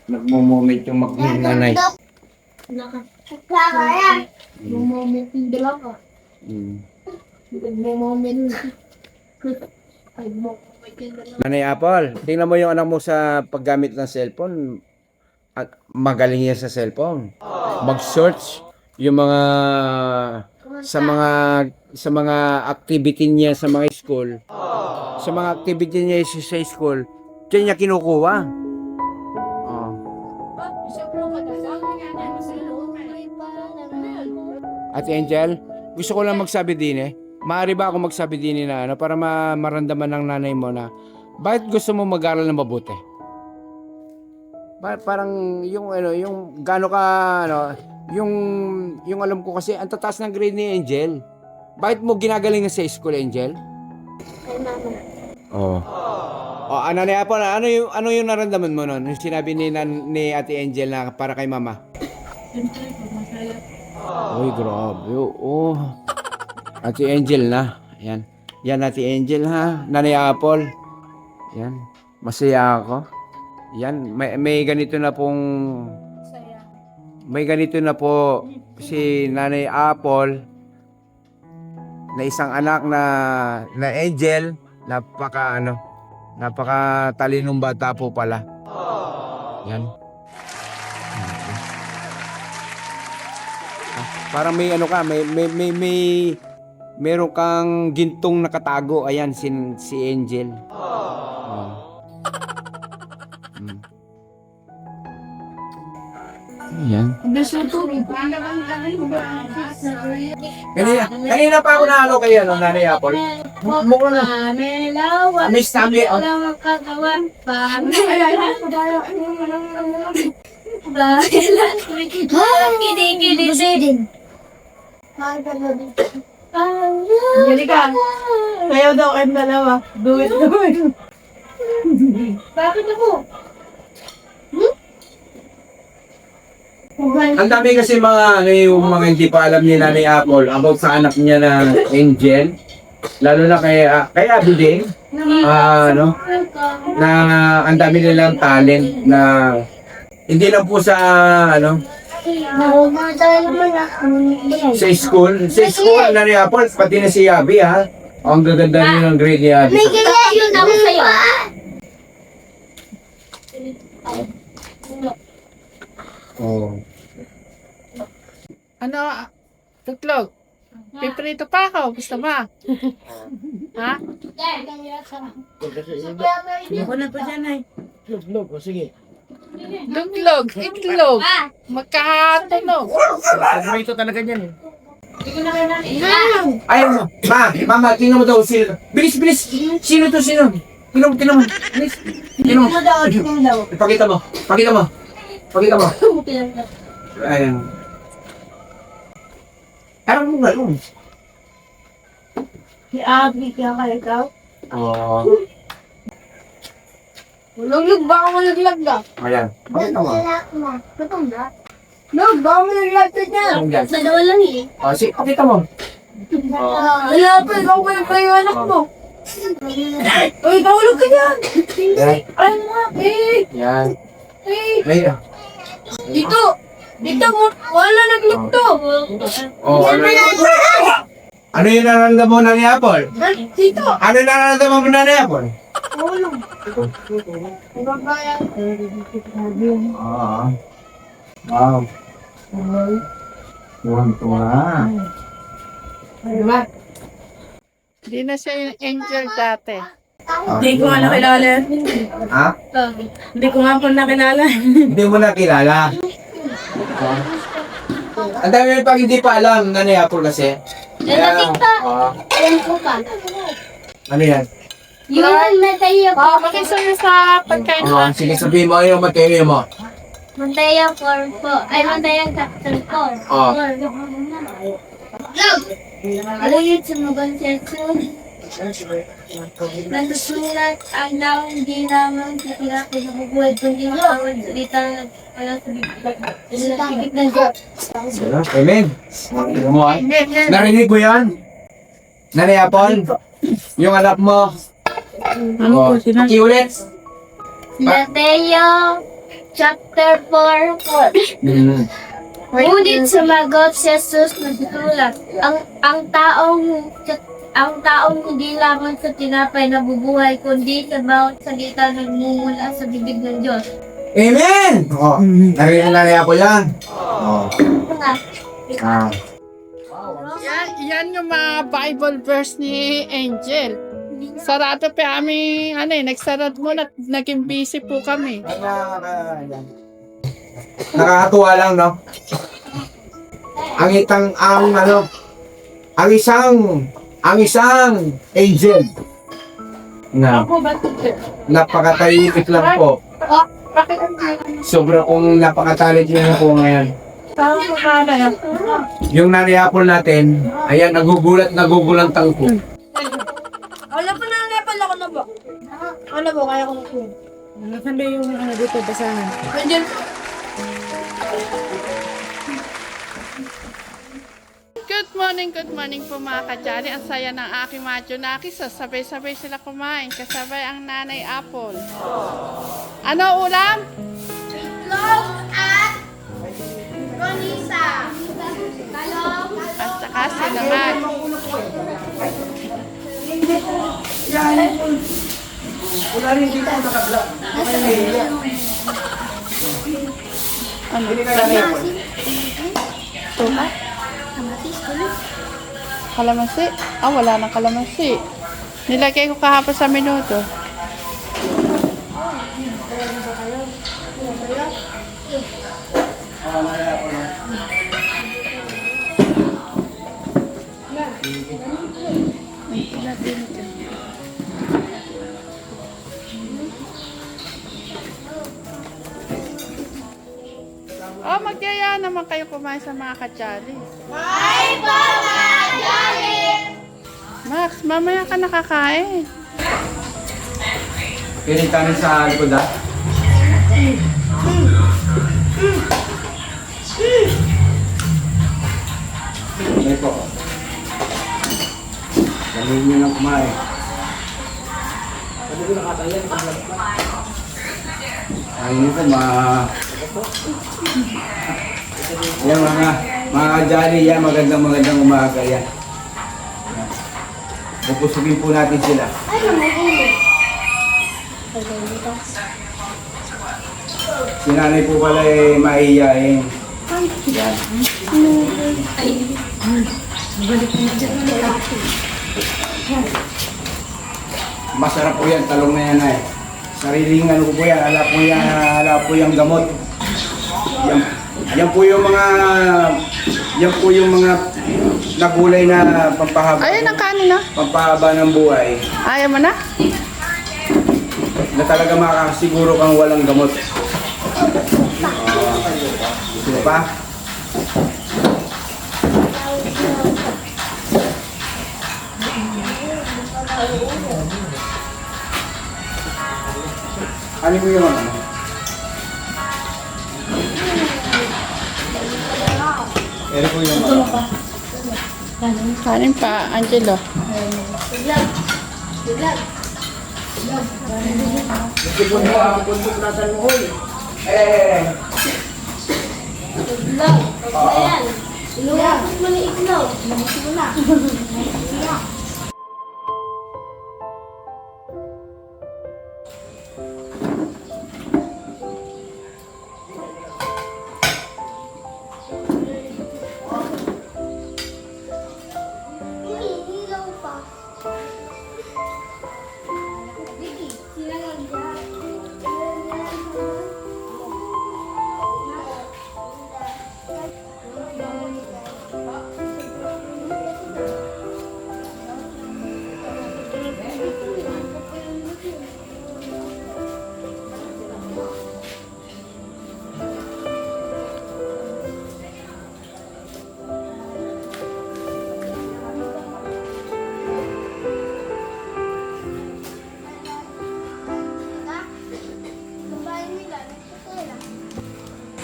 Nagmo-moment yung nanay. Nagmo-moment yung dalawa. Nagmo-moment. Ay, nagmo-moment yung dalawa. Nanay Apple, tingnan mo yung anak mo sa paggamit ng cellphone. At magaling yan sa cellphone. Mag-search yung mga sa mga activity niya sa mga school. Sa mga activity niya sa school, diyan niya kinukuha. Oh. Ate Angel, gusto ko lang magsabi din Maaari ba ako magsabi din na para maramdaman ng nanay mo na bakit gusto mo mag-aral ng mabuti? Parang yung yung gaano ka yung alam ko kasi ang tataas ng grade ni Angel. Bakit mo ginagalingan sa school, Angel? Ay, mama. Oh. Oh, ano na po, ano yung naramdaman mo noon? Yung sinabi ni Ate Angel na para kay Mama. Siyempre, masaya. Uy, grabe. Oh. Ate Angel na. Yan. Yan, Ate Angel ha. Nanay Apple. Yan. Masaya ako. Yan. May ganito na pong... Masaya. May ganito na po si Nanay Apple na isang anak na Angel. Napaka talinong bata po pala. Yan. Parang may ano ka, meron kang gintong nakatago. Ayan, si Angel. Ayan. Kanina pa ako nalo kay Nanay Apple. Mukha na. Miss Tamli. Hindi ka. Kayo daw kayong dalawa. Do it. Bakit ako? Ang dami kasi yung mga hindi pa alam ni Nanay Apple about sa anak niya na Angel. Lalo na kay Abby din. Na ang dami nilang talent na hindi lang po sa sa school. Sa school, Nanay Apple, pati na si Abby ha. Ang gaganda niyo ng grade ni Abby. May yun ako sa'yo. Oh. Ano? Tuklog. Piprito pa ako. Gusto ba? Ha? Makunan pa siya, Nay. Log, o sige. Tuklog. Itlog. Magkatunog. Paborito talaga niyan eh. Ayaw mo. Mama, tingnan mo daw sino. Bilis. Sino to, sino? Tingnan mo. Bilis. Tingnan mo. Pakita mo. Ayan. Parang mo gano'n. Si Abby, kaya ka ikaw? Oo. Lug, baka malaglag ka. Ayan. Pakita mo. Katong na. Lug, baka malaglag ka niya. Ayan. Sa dalawa lang eh. Pakita mo. Wala pa, ikaw pa yung anak mo. Uy, kahulog ka niyan. Yan. Ay mga, Yan. May, Dito mo, wala naglugto. ano yung nararamdaman mo na ni Apple? Dito. Ano yung nararamdaman mo na ni Apple? Hulog. Babayan. Wow. Tuwan-tuwa. Diba? Hindi na siya yung Angel dati. Hindi ko nga nakilala. Ha? Hindi ko nga po nakilala. Hindi mo na kilala. Ang dami pag hindi pa alam na ni Apple kasi. Yan ko pa. Ano yan? Yung Mateo Oh, makisayo sa pagkain Oh, sige, sabihin mo yung materi mo. Mateo 4 po. Ay, Mateo Captain 4. Oh. Alayit sa mga sesyon. Nasusulat ang naong hindi naman sa pinapinabubuhay kundi makawag salita ng walang saligit ng Diyos. Amen. Tingnan mo ay. Narinig mo yan? Nanay Apple? Yung anak mo, Ano po sinabi? Pakiulit. Mateo chapter 4. Mm. Ngunit sumagot si Jesus na susulat, ang taong hindi lamang sa tinapay nabubuhay, kundi sa bawat salita na nagmumula sa bibig ng Diyos. Amen! Oh, narinig na niya po yan. Oh. Nga, Ah. Yan yung mga Bible verse ni Angel. Sarado pa kami, nagsarad muna, naging busy po kami. Nakakatuwa lang, no? Ang isang angel na Ako ba ito? napakatahimik lang po. Bakit ang Sobra kong napakatalit niya po ngayon. tao ko na yan? Yung nanay Apple natin, ayan, nagugulantang po. wala pa na lepal ako na ba? Ano ba, kaya ko na po. Nasaan ba yung ano dito, basahan? Angel, Good morning po mga kadyari. Ang saya ng aking mga Junaki. Sabay-sabay sila kumain. Kasabay ang nanay Apple. Ano ulam? itlog at ronisa. Talong. At saka sinangag. Wala rin dito naka-vlog. Ano? Tuka. Kamatis, tuloy. Kalamansi? Ah, wala nang kalamansi. Nilagay ko kahapon sa minuto. Oh, magyaya naman kayo kumain sa mga kadyali. Max, mamaya ka nakakain. Pinita rin sa likod, ha? Hindi po. Gawin nyo ng kumain. Ayun po, yan mga kadyali yan, magandang umaga yan. Pupusugin po natin sila. Si nanay po pala maiiyain. Yan. Masarap po yan, talong na yan ay. Sariling ano po yan, ala po yung gamot. Yan po yung mga nagulay na pampahaba. Ayun ang kanin na. Pampahaba ng buhay. Ayaw mo na? Na talaga makakasiguro kang walang gamot. Gusto pa? Ano mo yung ano? Ere po yung ano? Kanin pa, Angelo. Sipon mo ang bundok natin mo, hoy. Itlog. Ayan. Inuwapos mo na itlog. Labas mo na.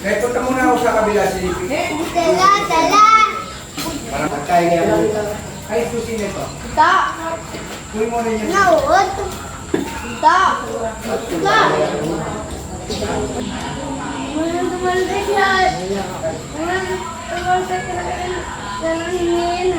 Kaya punta muna ako sa kabila si Lipi. Dala. Para magkain niya ako. Ay, susi nito. Ta. Kunin mo rin yan. Nauot. Walang tumalsik yan. Walang tumalsik yan. Walang hingin.